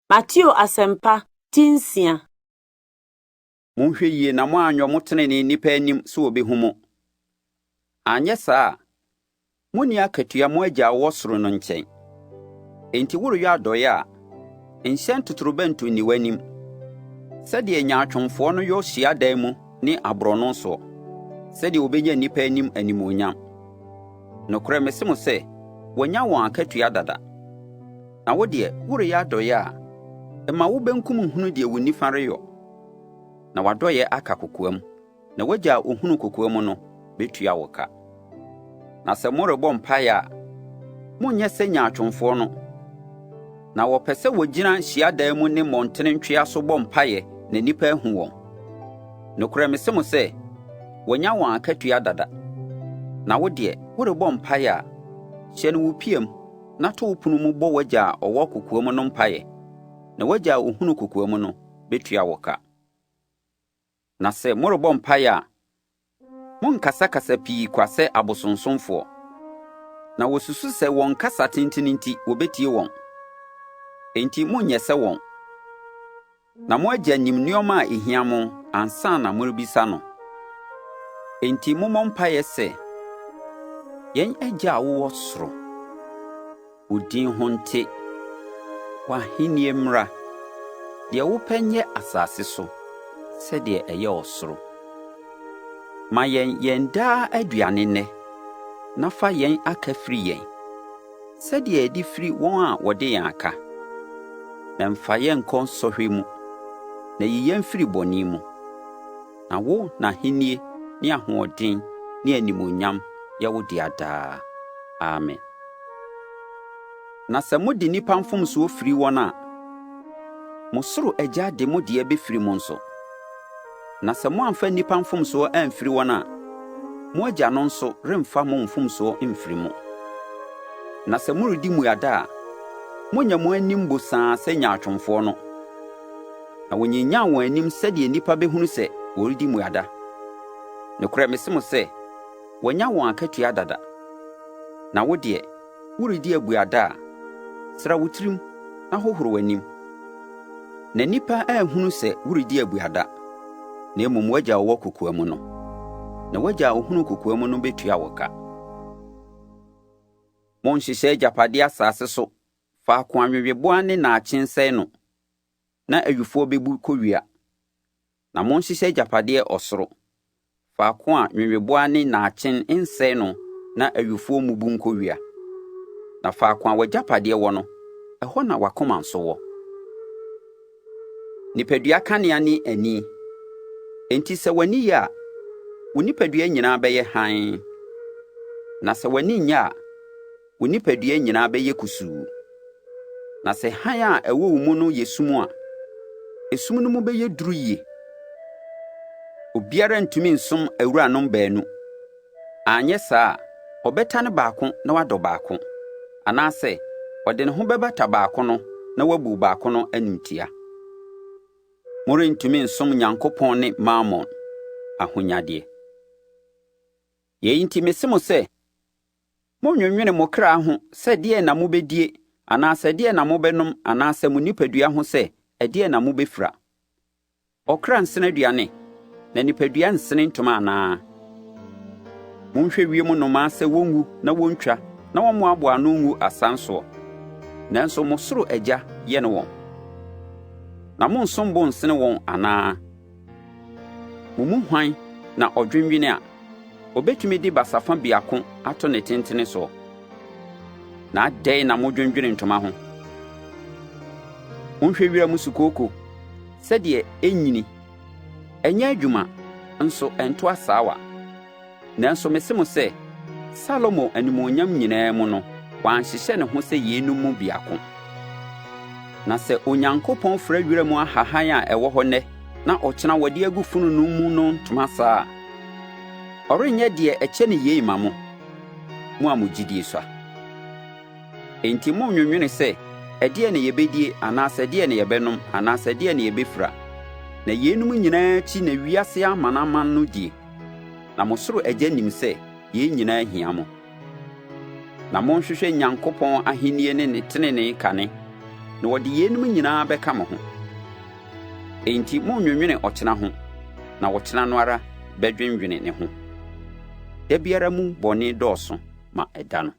Matthew Asempa Tinsia. Monhwɛ yie na mo anyo mo tenene nipa anim so obehu mo. Anye saa, moni akatua mo agya wo soro no nkyɛn. Enti woreyɛ adɔyɛ a, nhyɛn totorobɛnto ni w'anim. Sɛdeɛ nyaatwomfoɔ no yɔ hyiadan mu ne aborɔno so, sɛdeɛ obenya nipa anim animonyam. Nokorɛ mese mo sɛ, wɔnya wɔn akatua dada. Na wo deɛ, woreyɛ adɔyɛ a, ɛma wo benkum hunu deɛ wo nifa reyɔ. Na wadɔyɛ aka kokoam, na wagya ohunu kokoam no betua wo ka. Na sɛ morebɔ mpaeɛ a, monyɛ sɛ nyaatwomfoɔ no. Na wɔpɛ sɛ wogyina hyiadan mu ne mmɔntene ntwea so bɔ mpaeɛ na nipa ahu wɔn. Nokorɛ mese mo sɛ, wɔnya wɔn akatua dada. Na wo deɛ, worebɔ mpaeɛ a, hyɛ no wo piam, na to wo punu mu bɔ wagya a ɔwɔ kokoam no mpaeɛ, na wagya ohunu kokoam no betua wo ka. Na sɛ morebɔ mpaeɛ a, monkasakasa pii kwa sɛ abosonsomfoɔ. Na wosusu sɛ wɔn kasa tenten nti wobetie wɔn. Enti monyɛ sɛ wɔn. Na mo agya nim nneɔma a ehia mo ansa na morebisa no. Enti mommɔ mpaeɛ sɛ, yɛn agya a wowɔ soro, wo din ho nte, w'ahenni mmra, deɛ wopɛ nyɛ asase so, sɛdeɛ ɛyɛ ɔsoro. Ma yɛn daa aduane nnɛ, na fa yɛn aka firi yɛn, sɛdeɛ ɛde firi wɔn a wɔde yɛn aka. Na mfa yɛn nkɔ nsɔhwɛ mu, na yi yɛn firi bɔne mu. Na wo n'ahenni ne ahoɔden ne animonyam yɛ wo dea daa. Amen. Na sɛ mode nipa mfomsoɔ firi wɔn a, mo soro agya de mo deɛ bɛfiri mo nso. Na sɛ moamfa nipa mfomsoɔ amfiri wɔn a, mo agya no nso remfa mo mfomsoɔ mfiri mo. Na sɛ moredi mmuada a, monya mo anim bosaa sɛ nyaatwomfoɔ no. Na wonyinyaa wɔn anim sɛdeɛ nipa bɛhunu sɛ wɔredi mmuada. Nokorɛ mese mo sɛ, wɔnya wɔn akatua dada. Na wo deɛ, woredi abuada a, sra wo tirim na hohoro w'anim. Na nipa anhunu sɛ woredi abuada, na mmom wagya wɔ kokoam no. Na wagya ohunu kokoam no betua wo ka. Monhyehyɛ agyapadeɛ asase so, faako anweweboa ne naakye nsɛe no, na awifoɔ bebu kɔwia. Na monhyehyɛ agyapadeɛ ɔsoro, faako a nweweboa ne naakye nsɛe no, na awifoɔ mubu nkɔwia. Na faako a wagyapadeɛ wɔ no, ɛhɔ na wakoma nso wɔ. Nipadua kanea ne ani. Enti sɛ w'ani yɛ a, wo nipadua nyinaa bɛyɛ hann. Na sɛ w'ani nyɛ a, wo nipadua nyinaa bɛyɛ kusuu. Na sɛ hann a ɛwɔ wo mu no yɛ sum a, esum no mu bɛyɛ duru yie. Obiara ntumi nsom awuranom baanu. Anyɛ saa, ɔbɛtane baako na wadɔ baako. Anaasɛ, ɔde ne ho bɛbata baako no na wabu baako no animtia. Morentumi nsom Nyankopɔn ne Mammon, ahonyadeɛ. Yɛyi nti mese mo sɛ, monnwennwene mo kra ho sɛ deɛ na mobɛdie, anaasɛ deɛ na mobɛnom, anaasɛ mo nipadua ho sɛ ɛdeɛ na mobɛfira. Ɔkra nsene aduane, na nipadua nsene ntoma anaa. Monhwɛ wiem nnomaa sɛ wɔnwu na wɔntwa, na wɔmmoaboa ano ngu asansoɔ. Nanso mo soro agya yɛ no wɔn. Na monsom bo nsene wɔn anaa. Mo mu hwan na ɔdwenwene a, obɛtumi de basafa biako ato ne tentene so. Na adɛn na modwendwene ntoma ho. Monhwɛ wiram sukooko, sɛdeɛ ɛnyini. Ɛnyɛ adwuma, nso ɛnto asaawa. Nanso mese mo sɛ, Salomo animonyam nyinaa mu no, wanhyehyɛ ne ho sɛ yeinom mu biako. Na sɛ Onyankopɔn fra wiram ahahan a ɛwɔ hɔ nnɛ, na ɔkyena wɔde agu fononoo mu no ntoma saa, ɔrenyɛ deɛ ɛkyɛ ne yei ma mo a mo gyidie sua. Enti monnwennwene sɛ, ɛdeɛ na yɛbɛdie, anaasɛ ɛdeɛ na yɛbɛnom, anaasɛ ɛdeɛ na yɛbɛfira. Na yeinom nyinaa akyi na wiase amanaman no die. Na mo soro agya nim sɛ, yei nyinaa hia mo. Na monhwehwɛ Nyankopɔn ahenni ne ne tenenee kane, na wɔde yeinom nyinaa bɛka mo ho. Enti monnwennwene ɔkyena ho, na ɔkyena no ara bɛdwennwene ne ho. Da biara mu bɔne dɔɔso ma ɛda no.